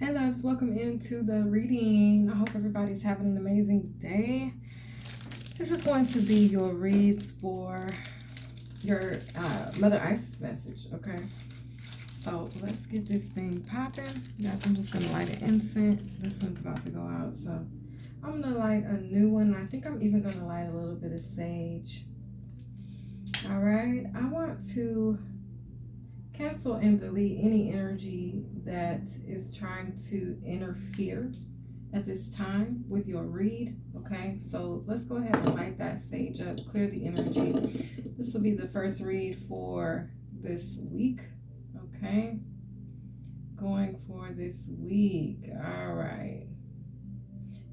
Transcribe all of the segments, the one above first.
Hey loves, welcome into the reading. I hope everybody's having an amazing day. This is going to be your reads for your Mother Isis message, okay? So let's get this thing popping. Guys, I'm just going to light an incense. This one's about to go out, so I'm going to light a new one. I think I'm even going to light a little bit of sage. All right, I want to cancel and delete any energy that is trying to interfere at this time with your read. Okay, so let's go ahead and light that sage up, clear the energy. This will be the first read for this week. Okay, going for this week. All right,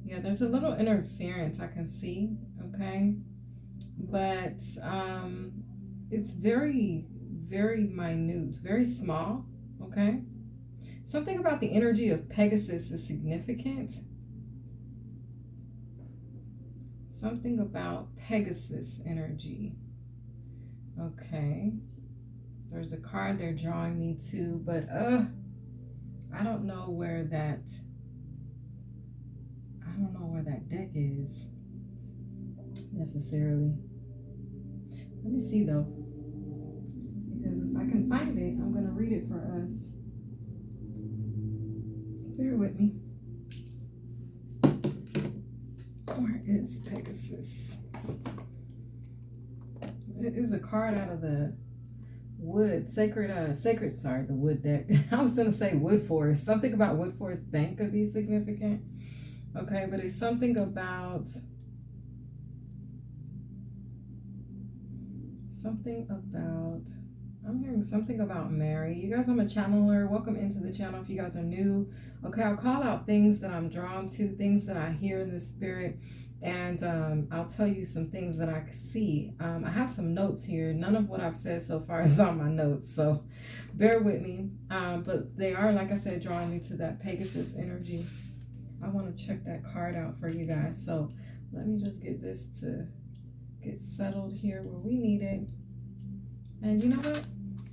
yeah, there's a little interference I can see. Okay, but it's very minute, very small. Okay, something about the energy of Pegasus is significant. Something about Pegasus energy. Okay, there's a card they're drawing me to, but I don't know where that deck is necessarily. Let me see though, because if I can find it, I'm going to read it for us. Bear with me. Where is Pegasus? It is a card out of the wood, the wood deck. I was going to say wood forest. Something about wood forest bank could be significant. Okay, but it's something about I'm hearing something about Mary. You guys, I'm a channeler. Welcome into the channel if you guys are new. Okay, I'll call out things that I'm drawn to, things that I hear in the spirit, and I'll tell you some things that I see. I have some notes here. None of what I've said so far is on my notes, so bear with me. But they are, like I said, drawing me to that Pegasus energy. I want to check that card out for you guys. So let me just get this to get settled here where we need it. And you know what?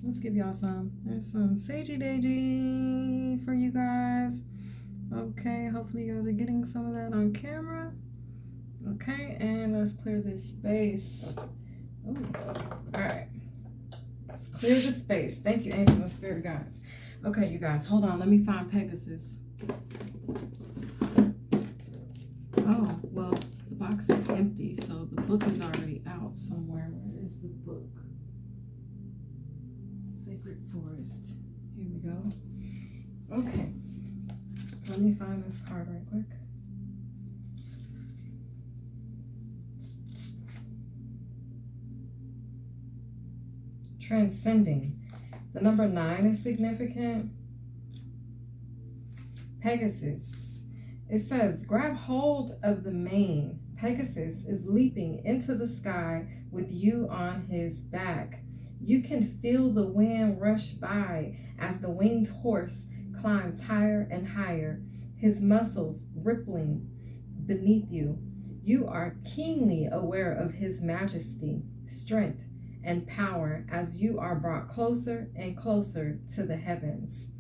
Let's give y'all some. There's some sagey dagey for you guys. Okay, hopefully you guys are getting some of that on camera. Okay, and let's clear this space. Ooh. All right. Let's clear the space. Thank you, angels and spirit guides. Okay, you guys, hold on. Let me find Pegasus. Oh, well, the box is empty, so the book is already out somewhere. Where is the book? Sacred Forest. Here we go. Okay. Let me find this card right quick. Transcending. The number 9 is significant. Pegasus. It says, grab hold of the mane. Pegasus is leaping into the sky with you on his back. You can feel the wind rush by as the winged horse climbs higher and higher, his muscles rippling beneath you. You are keenly aware of his majesty, strength, and power as you are brought closer and closer to the heavens.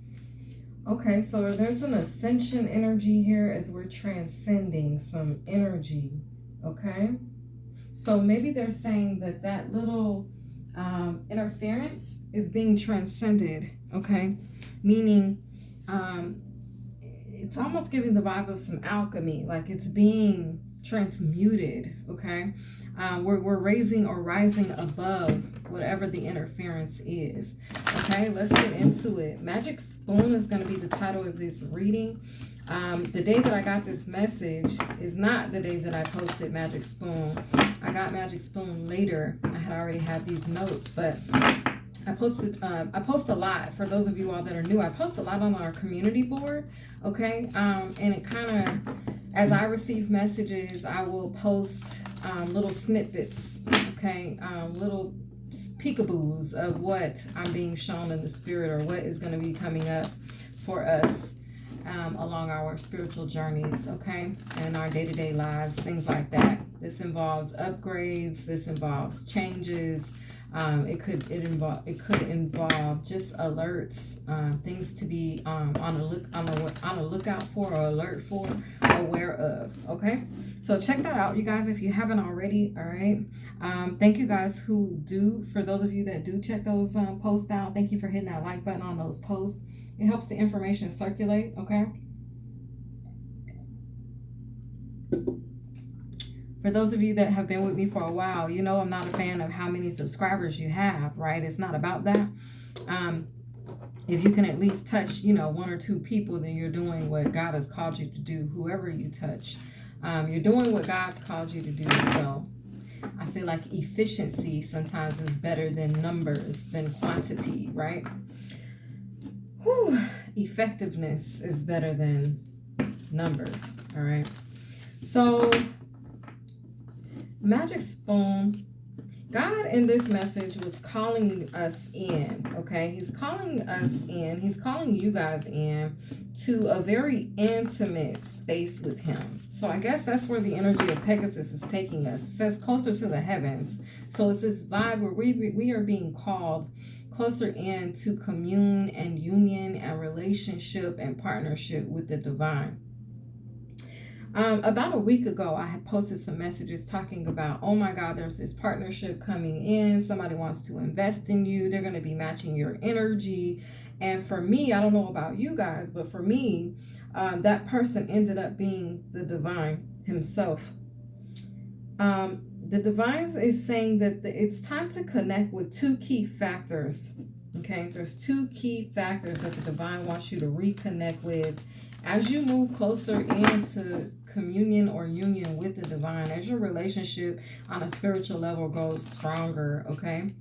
Okay, so there's an ascension energy here as we're transcending some energy, okay? So maybe they're saying that little interference is being transcended, okay? Meaning it's almost giving the vibe of some alchemy, like it's being transmuted, okay? We're raising or rising above whatever the interference is. Okay, let's get into it. Magic Spoon is going to be the title of this reading. The day that I got this message is not the day that I posted Magic Spoon. I got Magic Spoon later. I had already had these notes, but I post a lot. For those of you all that are new, I post a lot on our community board, okay? And it kind of, as I receive messages, I will post little snippets, okay? Little peekaboos of what I'm being shown in the spirit or what is going to be coming up for us along our spiritual journeys, okay? And our day-to-day lives, things like that. This involves upgrades. This involves changes. It could involve just alerts, things to be on a lookout for, or alert for, aware of. Okay, so check that out, you guys, if you haven't already. All right. Thank you guys who do. For those of you that do check those posts out, thank you for hitting that like button on those posts. It helps the information circulate. Okay. For those of you that have been with me for a while, you know I'm not a fan of how many subscribers you have, right? It's not about that. If you can at least touch, one or two people, then you're doing what God has called you to do. Whoever you touch, you're doing what God's called you to do. So I feel like efficiency sometimes is better than numbers, than quantity, right? Whew. Effectiveness is better than numbers, all right? So Magic Spoon, God in this message was calling us in, okay? He's calling us in. He's calling you guys in to a very intimate space with him. So I guess that's where the energy of Pegasus is taking us. It says closer to the heavens. So it's this vibe where we are being called closer in to commune and union and relationship and partnership with the divine. About a week ago, I had posted some messages talking about, oh my God, there's this partnership coming in. Somebody wants to invest in you. They're going to be matching your energy. And for me, I don't know about you guys, but for me, that person ended up being the divine himself. The divine is saying that it's time to connect with two key factors. Okay, there's two key factors that the divine wants you to reconnect with as you move closer into communion or union with the divine, as your relationship on a spiritual level grows stronger. Okay,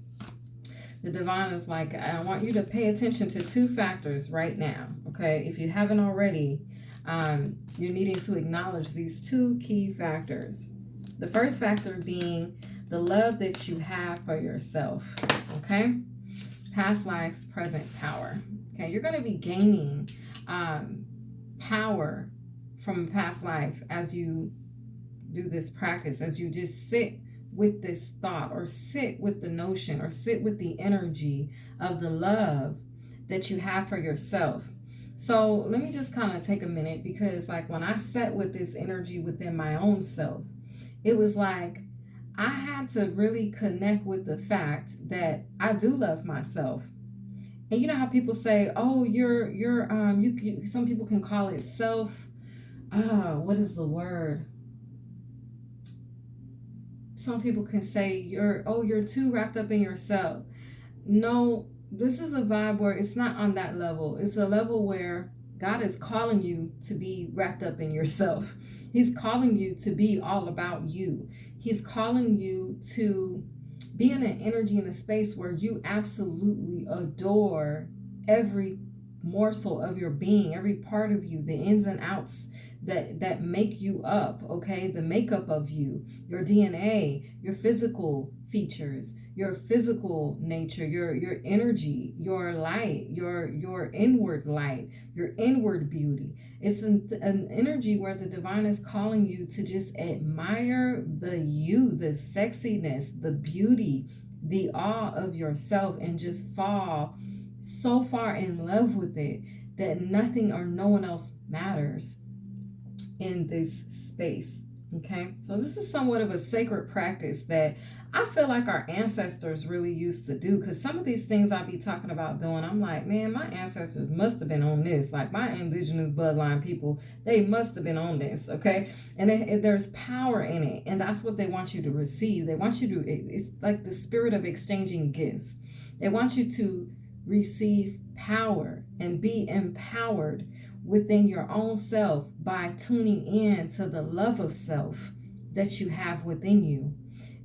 the divine is like, I want you to pay attention to two factors right now. Okay, if you haven't already, you're needing to acknowledge these two key factors. The first factor being the love that you have for yourself. Okay, past life, present power. Okay, you're going to be gaining power from past life as you do this practice, as you just sit with this thought, or sit with the notion, or sit with the energy of the love that you have for yourself. So let me just kind of take a minute, because like when I sat with this energy within my own self, it was like I had to really connect with the fact that I do love myself. And you know how people say, oh, you some people can call it what is the word? Some people can say you're too wrapped up in yourself. No, this is a vibe where it's not on that level. It's a level where God is calling you to be wrapped up in yourself. He's calling you to be all about you. He's calling you to be in an energy, in a space where you absolutely adore every morsel of your being, every part of you, the ins and outs that make you up, okay? The makeup of you, your DNA, your physical features, your physical nature, your energy, your light, your inward light, your inward beauty. It's an energy where the divine is calling you to just admire the sexiness, the beauty, the awe of yourself, and just fall so far in love with it that nothing or no one else matters in this space. Okay, so this is somewhat of a sacred practice that I feel like our ancestors really used to do, because some of these things I be talking about doing, I'm like, man, my ancestors must have been on this. Like my indigenous bloodline people, they must have been on this. Okay, and there's power in it, and that's what they want you to receive. They want you to, it's like the spirit of exchanging gifts. They want you to receive power and be empowered within your own self by tuning in to the love of self that you have within you.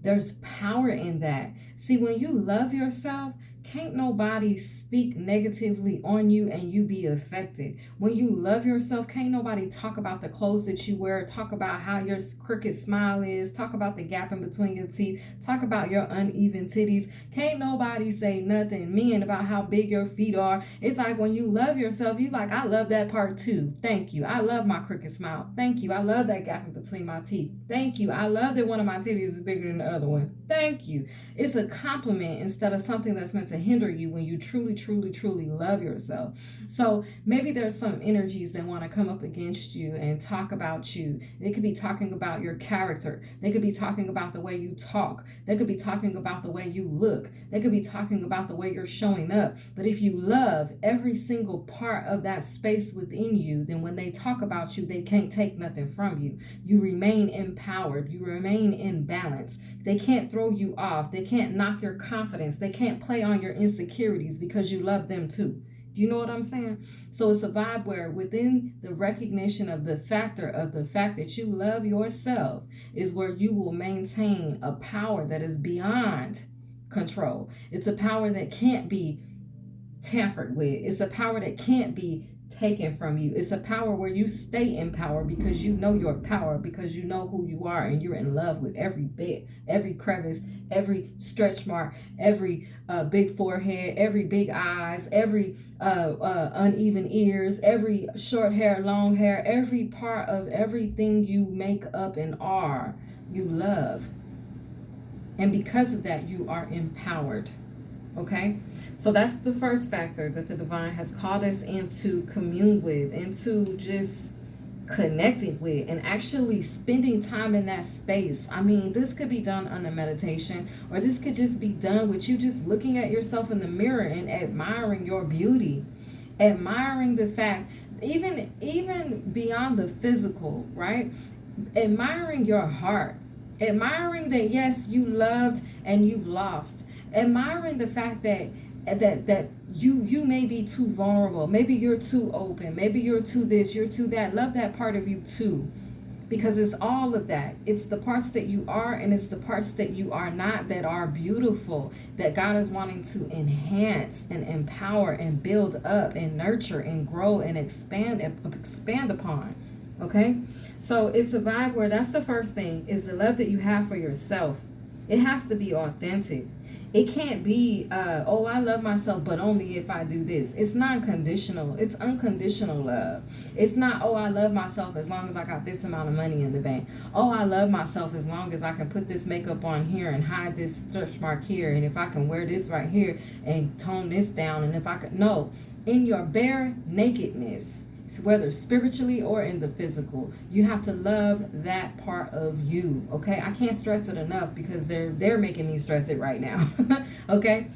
There's power in that. See, when you love yourself, Can't nobody speak negatively on you and you be affected. When you love yourself, can't nobody talk about the clothes that you wear, talk about how your crooked smile is, talk about the gap in between your teeth, talk about your uneven titties. Can't nobody say nothing mean about how big your feet are. It's like when you love yourself, you like, I love that part too. Thank you. I love my crooked smile. Thank you. I love that gap in between my teeth. Thank you. I love that one of my titties is bigger than the other one. Thank you. It's a compliment instead of something that's meant to hinder you when you truly, truly, truly love yourself. So maybe there's some energies that want to come up against you and talk about you. They could be talking about your character. They could be talking about the way you talk. They could be talking about the way you look. They could be talking about the way you're showing up. But if you love every single part of that space within you, then when they talk about you, they can't take nothing from you. You remain empowered. You remain in balance. They can't throw you off. They can't knock your confidence. They can't play on your insecurities because you love them too. Do you know what I'm saying? So it's a vibe where within the recognition of the fact that you love yourself is where you will maintain a power that is beyond control. It's a power that can't be tampered with. It's a power that can't be taken from you. It's a power where you stay in power because you know your power, because you know who you are, and you're in love with every bit, every crevice, every stretch mark, every big forehead, every big eyes, every uneven ears, every short hair, long hair, every part of everything you make up and are, you love. And because of that, you are empowered. Okay, so that's the first factor that the divine has called us into commune with, into just connecting with, and actually spending time in that space. I mean, this could be done under meditation, or this could just be done with you just looking at yourself in the mirror and admiring your beauty, admiring the fact, even beyond the physical, right? Admiring your heart, admiring that yes, you loved and you've lost, admiring the fact that you may be too vulnerable, maybe you're too open, maybe you're too this, you're too that. Love that part of you too, because it's all of that. It's the parts that you are, and it's the parts that you are not that are beautiful, that God is wanting to enhance and empower and build up and nurture and grow and expand upon. Okay, so it's a vibe where that's the first thing, is the love that you have for yourself. It has to be authentic. It can't be, oh, I love myself, but only if I do this. It's non-conditional. It's unconditional love. It's not, oh, I love myself as long as I got this amount of money in the bank. Oh, I love myself as long as I can put this makeup on here and hide this stretch mark here. And if I can wear this right here and tone this down. And if I could, no, in your bare nakedness, whether spiritually or in the physical, you have to love that part of you. Okay, I can't stress it enough because they're making me stress it right now. Okay,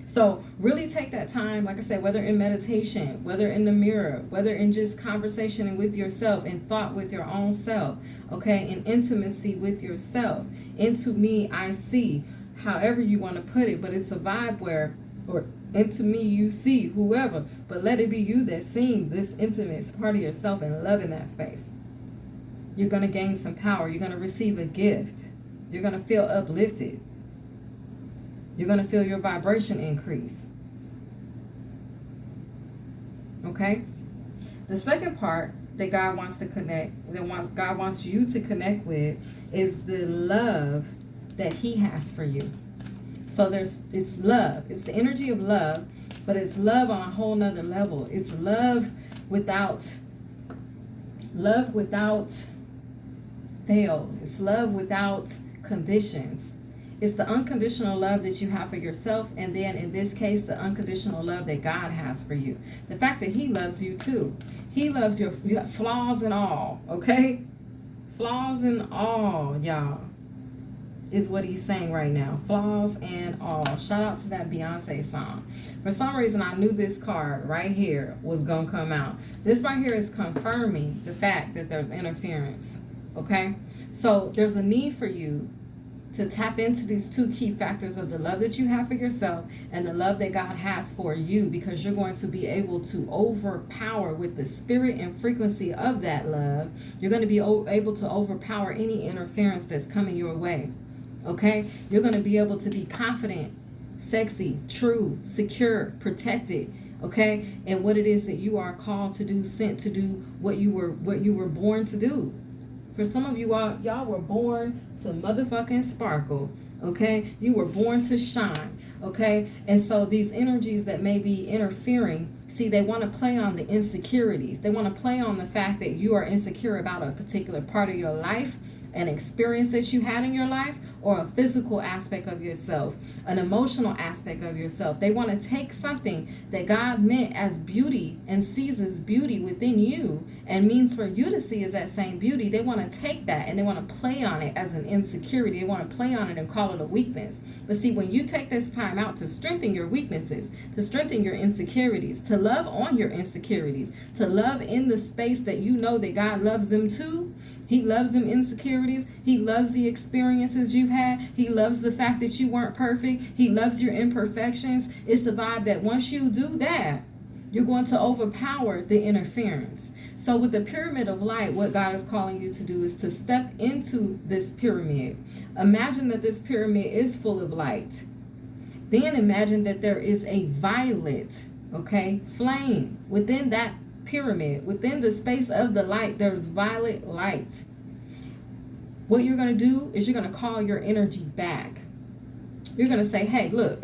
so really take that time, like I said, whether in meditation, whether in the mirror, whether in just conversation with yourself, in thought with your own self, okay, in intimacy with yourself. Into me I see, however you want to put it, but it's a vibe where, or into me you see, whoever, but let it be you that's seeing this intimate part of yourself and loving that space. You're going to gain some power. You're going to receive a gift. You're going to feel uplifted. You're going to feel your vibration increase. Okay? The second part that God wants to connect, God wants you to connect with, is the love that He has for you. So it's love. It's the energy of love, but it's love on a whole nother level. It's love without fail. It's love without conditions. It's the unconditional love that you have for yourself, and then in this case, the unconditional love that God has for you. The fact that He loves you too. He loves your flaws and all, okay? Flaws and all, y'all, is what He's saying right now. Flaws and all. Shout out to that Beyonce song. For some reason, I knew this card right here was going to come out. This right here is confirming the fact that there's interference. Okay? So there's a need for you to tap into these two key factors of the love that you have for yourself and the love that God has for you, because you're going to be able to overpower with the spirit and frequency of that love. You're going to be able to overpower any interference that's coming your way. Okay, you're going to be able to be confident sexy, true, secure, protected, okay? And what it is that you are called to do, sent to do, what you were born to do. For some of you all, y'all were born to motherfucking sparkle, okay? You were born to shine, okay? And so these energies that may be interfering, see, they want to play on the insecurities. They want to play on the fact that you are insecure about a particular part of your life, an experience that you had in your life, or a physical aspect of yourself, an emotional aspect of yourself. They want to take something that God meant as beauty and sees as beauty within you and means for you to see as that same beauty. They want to take that and they want to play on it as an insecurity. They want to play on it and call it a weakness. But see, when you take this time out to strengthen your weaknesses, to strengthen your insecurities, to love on your insecurities, to love in the space that you know that God loves them too. He loves them insecurities. He loves the experiences you've had. He loves the fact that you weren't perfect. He loves your imperfections. It's a vibe that once you do that, you're going to overpower the interference. So with the pyramid of light, what God is calling you to do is to step into this pyramid. Imagine that this pyramid is full of light. Then imagine that there is a violet, okay, flame within that pyramid. Within the space of the light, there's violet light. What you're going to do is you're going to call your energy back. You're going to say, hey, look,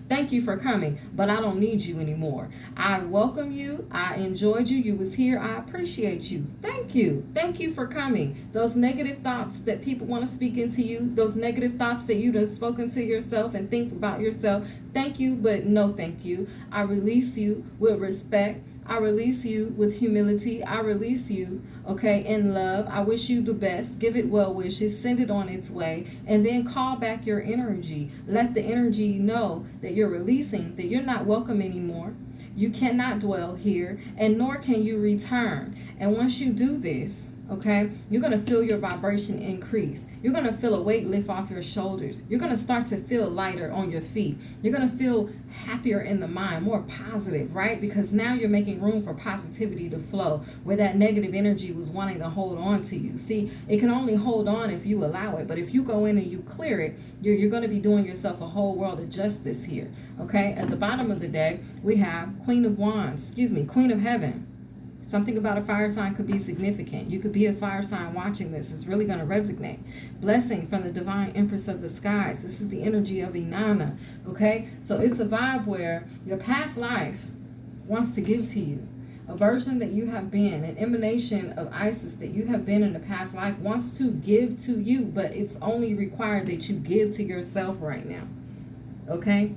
thank you for coming, but I don't need you anymore. I welcome you. I enjoyed you. You was here. I appreciate you. Thank you. Thank you for coming. Those negative thoughts that people want to speak into you, those negative thoughts that you've spoken to yourself and think about yourself, thank you, but no thank you. I release you with respect. I release you with humility. I release you, okay, in love. I wish you the best. Give it well wishes. Send it on its way. And then call back your energy. Let the energy know that you're releasing, that you're not welcome anymore. You cannot dwell here, and nor can you return. And once you do this, okay, you're going to feel your vibration increase. You're going to feel a weight lift off your shoulders. You're going to start to feel lighter on your feet. You're going to feel happier in the mind, more positive, right? Because now you're making room for positivity to flow where that negative energy was wanting to hold on to you. See, it can only hold on if you allow it. But if you go in and you clear it, you're going to be doing yourself a whole world of justice here, okay? At the bottom of the deck, we have Queen of Heaven. Something about a fire sign could be significant. You could be a fire sign watching this. It's really going to resonate. Blessing from the Divine Empress of the Skies. This is the energy of Inanna, okay? So it's a vibe where your past life wants to give to you. A version that you have been, an emanation of Isis that you have been in the past life wants to give to you, but it's only required that you give to yourself right now, okay?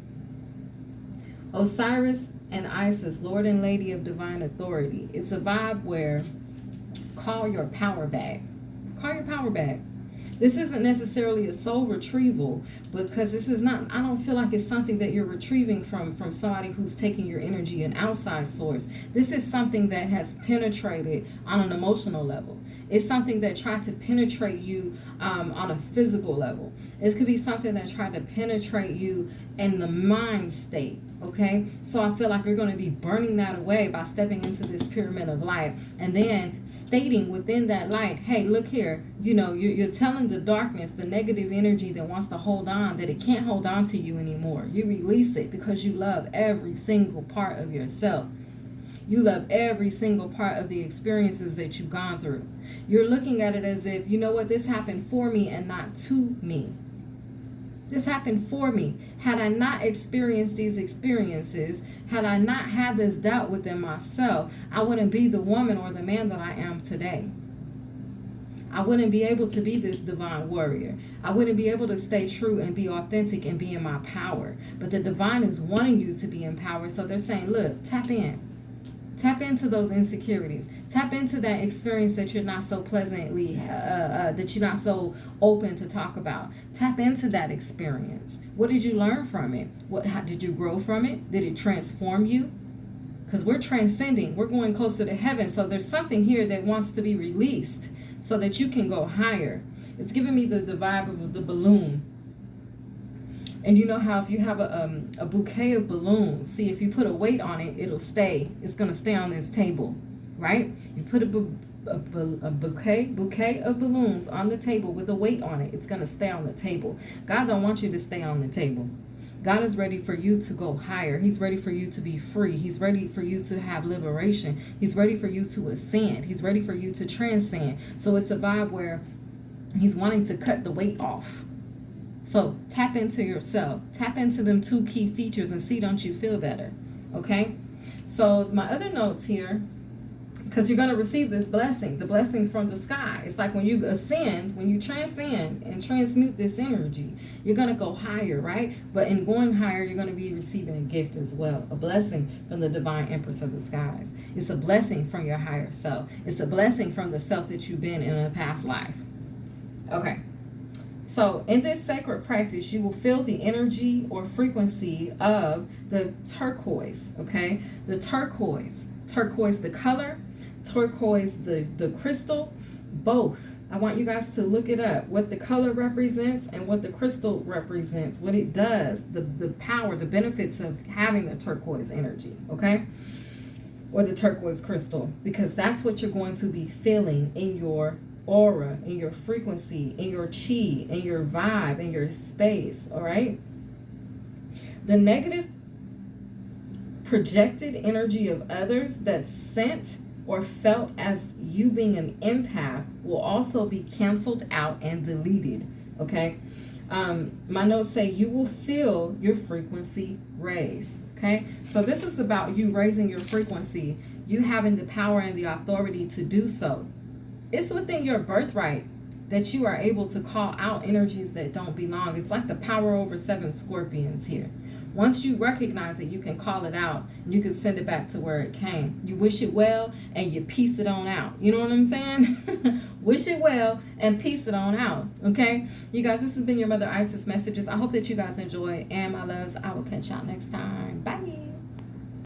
Osiris and Isis, Lord and Lady of Divine Authority. It's a vibe where call your power back. Call your power back. This isn't necessarily a soul retrieval because this is not, I don't feel like it's something that you're retrieving from somebody who's taking your energy, an outside source. This is something that has penetrated on an emotional level. It's something that tried to penetrate you on a physical level. It could be something that tried to penetrate you in the mind state. Okay, so I feel like you're going to be burning that away by stepping into this pyramid of light and then stating within that light, hey, look here, you know, you're telling the darkness, the negative energy that wants to hold on, that it can't hold on to you anymore. You release it because you love every single part of yourself. You love every single part of the experiences that you've gone through. You're looking at it as if, you know what, this happened for me and not to me. This happened for me. Had I not experienced these experiences, had I not had this doubt within myself, I wouldn't be the woman or the man that I am today. I wouldn't be able to be this divine warrior. I wouldn't be able to stay true and be authentic and be in my power. But the divine is wanting you to be in power. So they're saying, look, tap in. Tap into those insecurities. Tap into that experience that you're not so pleasantly, that you're not so open to talk about. Tap into that experience. What did you learn from it? How did you grow from it? Did it transform you? Because we're transcending. We're going closer to heaven. So there's something here that wants to be released so that you can go higher. It's giving me the vibe of the balloon. And you know how if you have a bouquet of balloons, see, if you put a weight on it, it'll stay. It's going to stay on this table, right? You put a bouquet of balloons on the table with a weight on it. It's going to stay on the table. God don't want you to stay on the table. God is ready for you to go higher. He's ready for you to be free. He's ready for you to have liberation. He's ready for you to ascend. He's ready for you to transcend. So it's a vibe where he's wanting to cut the weight off. So tap into yourself. Tap into them 2 key features and see, don't you feel better? Okay? So my other notes here, because you're going to receive this blessing, the blessings from the sky. It's like when you ascend, when you transcend and transmute this energy, you're going to go higher, right? But in going higher, you're going to be receiving a gift as well, a blessing from the divine empress of the skies. It's a blessing from your higher self. It's a blessing from the self that you've been in a past life. Okay. So in this sacred practice, you will feel the energy or frequency of the turquoise, okay? The turquoise, the color, turquoise, the crystal, both. I want you guys to look it up, what the color represents and what the crystal represents, what it does, the power, the benefits of having the turquoise energy, okay? Or the turquoise crystal, because that's what you're going to be feeling in your aura, in your frequency, in your chi, in your vibe, in your space, all right? The negative projected energy of others that's sent or felt as you being an empath will also be canceled out and deleted, okay? My notes say you will feel your frequency raise, okay? So this is about you raising your frequency, you having the power and the authority to do so. It's within your birthright that you are able to call out energies that don't belong. It's like the power over 7 scorpions here. Once you recognize it, you can call it out and you can send it back to where it came. You wish it well and you peace it on out. You know what I'm saying? Wish it well and peace it on out. Okay? You guys, this has been your Mother Isis Messages. I hope that you guys enjoy. And my loves, I will catch y'all next time. Bye.